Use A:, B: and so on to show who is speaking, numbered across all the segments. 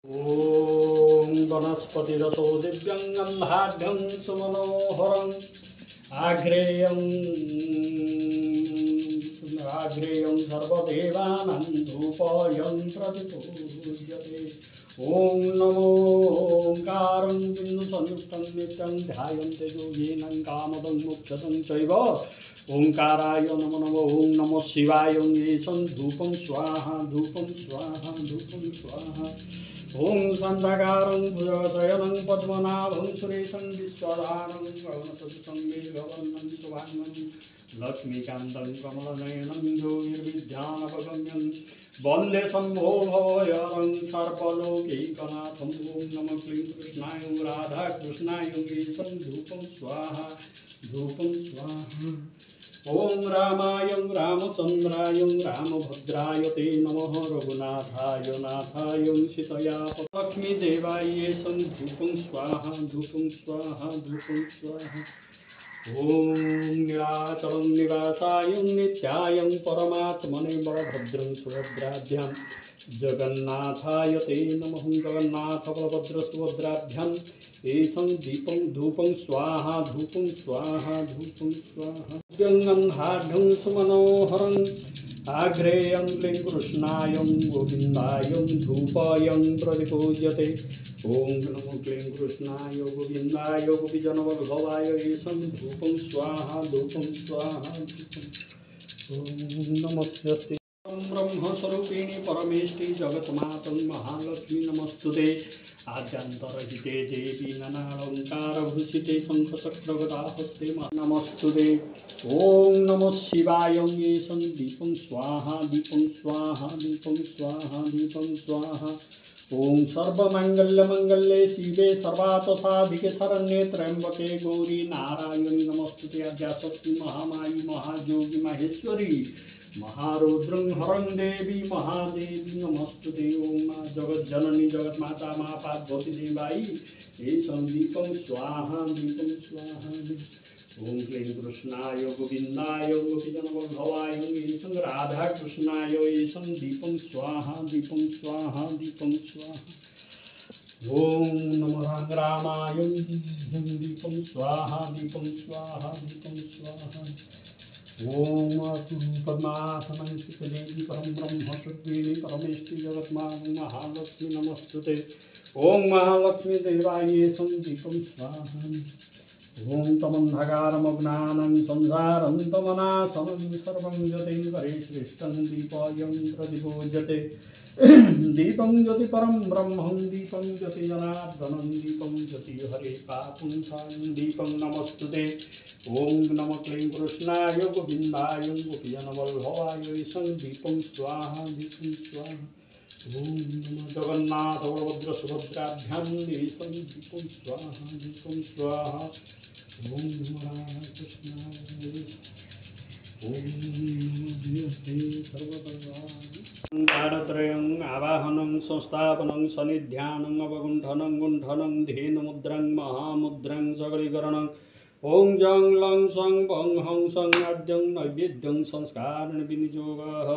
A: ॐ वनस्पतिरतो दिव्यं गन्धाढ्यं सुमनोहरम् आग्रेयं सर्वदेवानां धूपोऽयं प्रतिपूज्यते। ॐ नमो ओंकारं बिन्दुसंयुक्तं नित्यं ध्यायन्ते योगिनं कामदं मोक्षदं चैव ओंकाराय नमो नमो। ॐ नमो शिवाय ईशं धूपं स्वाहा धूपं स्वाहा धूपं स्वाहा। ॐ सन्ध्याकारं भुजगशयनं पद्मनाभं सुरेशं विश्वधारं गगनसदृशं मेघवर्णं शुभांगं लक्ष्मीकान्तं कमलनयनं योगिर्विद्यानवगम्यं वन्दे शम्भो भवहरं सर्वलोकैकनाथं। ॐ नमः क्लीं कृष्णाय राधाकृष्णाय ईशं धूपं स्वाहा धूपं स्वाहा। ॐ रामाय रामचन्द्राय रामभद्राय ते नमः। रघुनाथाय नाथाय सीतया लक्ष्मीदेवाय धूपं स्वाहा धूपं स्वाहा धूपं स्वाहा। ॐ नीलाचलं निवासाय नित्याय परमात्मने बलभद्रं सुभद्राभ्यां जगन्नाथाय ते नमः। जगन्नाथ बलभद्र सुभद्राभ्यां एषं दीपं धूपं स्वाहा धूपं स्वाहा धूपं स्वाहा। गन्धाढ्यं सुमनोहरम् आग्रेयं क्लीं कृष्णाय गोविन्दाय धूपोऽयं प्रतिपूज्यते। ॐ नमो क्लीं कृष्णाय गोविन्दाय गोपीजनवल्लभाय एषं धूपं स्वाहा धूपं स्वाहा धूपं। ॐ नमस्ते ब्रह्मस्वरूपिणी परमेष्टि जगन्मातं महालक्ष्मी नमस्तुते। आद्यन्तरहिते देवी नानालङ्कारभूषिते शङ्खचक्रगदाहस्ते नमस्तुते। ॐ नमः शिवाय ईशं दीपं स्वाहा दीपं स्वाहा दीपं स्वाहा दीपं स्वाहा। ॐ सर्वमङ्गल्ये शिवे सर्वार्थसाधिके शरण्ये त्र्यम्बके गौरी नारायणी नमस्तुते। आद्याशक्ति महामायी महायोगी महेश्वरी महारुद्रं हरं देवी महादेवी नमस्तुते। ॐ जगज्जननी जगन्माता महापार्वती देवाई एषं दीपं स्वाहा दीपं स्वाहा। ॐ क्लीं कृष्णाय गोविन्दाय गोपीजनवल्लभाय एषं राधाकृष्णाय एषं दीपं स्वाहा दीपं स्वाहा दीपं स्वाहा। ॐ नमः रामाय दीपं स्वाहा दीपं स्वाहा दीपं स्वाहा। ॐ पद्मासनं देवी परं ब्रह्म सुद्वीणी परमेष्टि जगन्माता महालक्ष्मी नमस्तुते। ॐ महालक्ष्मी देवाय एषं दीपं स्वाहा। ॐ तमन्धकारमग्नानं संसारं तमनाशनं सर्वं यतेन्द्रे श्रेष्ठं दीपोऽयं प्रतिपूज्यते। दीपं ज्योति परं ब्रह्मं दीपं ज्योति जनार्दनं दीपं ज्योति हरे पापुंसां दीपं नमस्तुते। ॐ नमः क्लीं कृष्णाय गोविन्दाय गोपीजनवल्लभाय एषं दीपं स्वाहा दीपं स्वाहा। ॐ नमः जगन्नाथ बलभद्र सुभद्राभ्यां एषं दीपं स्वाहा दीपं स्वाहा। ॐ नमः राधाकृष्णाय ॐ सर्वत्रयं आवाहनं संस्थापनं सन्निध्यानं अवगुण्ठनं गुण्ठनं धेनुमुद्रं महामुद्रं सगलीकरणं। ॐ जं लं सं वं हं सं आद्यं नैवेद्यं संस्कारण विनियोगः।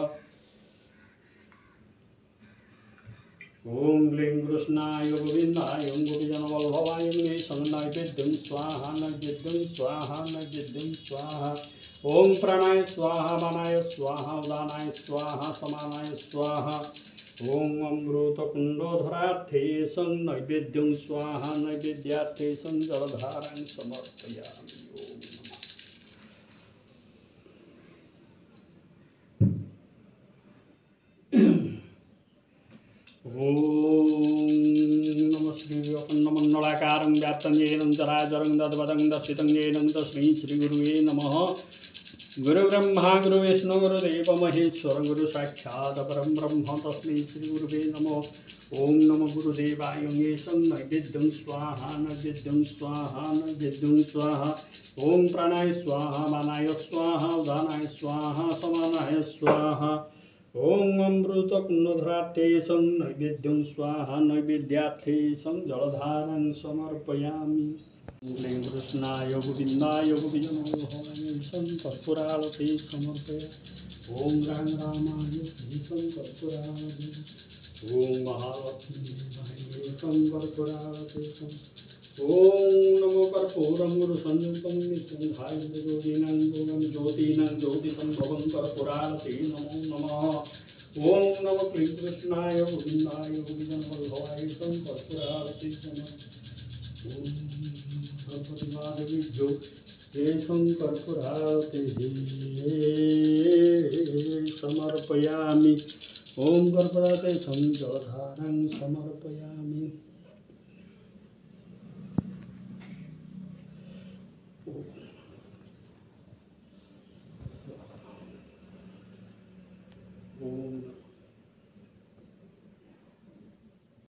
A: ॐ क्लीं कृष्णाय गोविन्दाय गोपीजनवल्लभाय एषं नैवेद्यं स्वाहा नैवेद्यं स्वाहा नैवेद्यं स्वाहा। ॐ प्राणाय स्वाहा मानाय स्वाहा उदानाय स्वाहा समानाय स्वाहा। ॐ अमृतकुण्डोधरार्थे एषं नैवेद्यं स्वाहा नैवेद्यार्थे एषं जलधारां समर्पयामि। ॐ नमः श्रीअखण्डमण्डलाकारं व्याप्तं येन चराचरं तद्पदं दर्शितं येन तस्मै श्रीगुरुवे नमः। गुरुब्रह्मा गुरुविष्णु गुरुदेव महेश्वर गुरु साक्षात् परं ब्रह्म तस्मै श्रीगुरुवे नमः। ॐ नमो गुरुदेवाय एषं नैवेद्यं स्वाहा नैवेद्यं स्वाहा नैवेद्यं स्वाहा। ॐ प्राणाय स्वाहा मानाय स्वाहा उदानाय स्वाहा समानाय स्वाहा। ॐ अमृतकुण्डोधरार्थे एषं नैवेद्यं स्वाहा नैवेद्यार्थे एषं जलधारां समर्पयामि। क्लीं कृष्णाय गोविन्दाय गोपीजनवल्लभाय एषं कर्पूरारते समर्पयामि। ॐ राम रामाय एषं कर्पूरारते। ॐ महालक्ष्मी देवाय कर्पूरावतीतं ॐ नमो कर्पूरं गुरुसंयुक्तं नित्यं ध्यायन्तयोगिनां योगं ज्योतिनां ज्योतिषं भवं कर्पूरावती नमो नमः ॐ नमो श्रीकृष्णाय गोविन्दाय गोविन्दवल्लभाय तं कर्पूरावती नमः ॐ गणपतिमादेव्यो एकं कर्पूरावती समर्पयामि ॐ कर्पूरावती संजोधानं समर्पयामि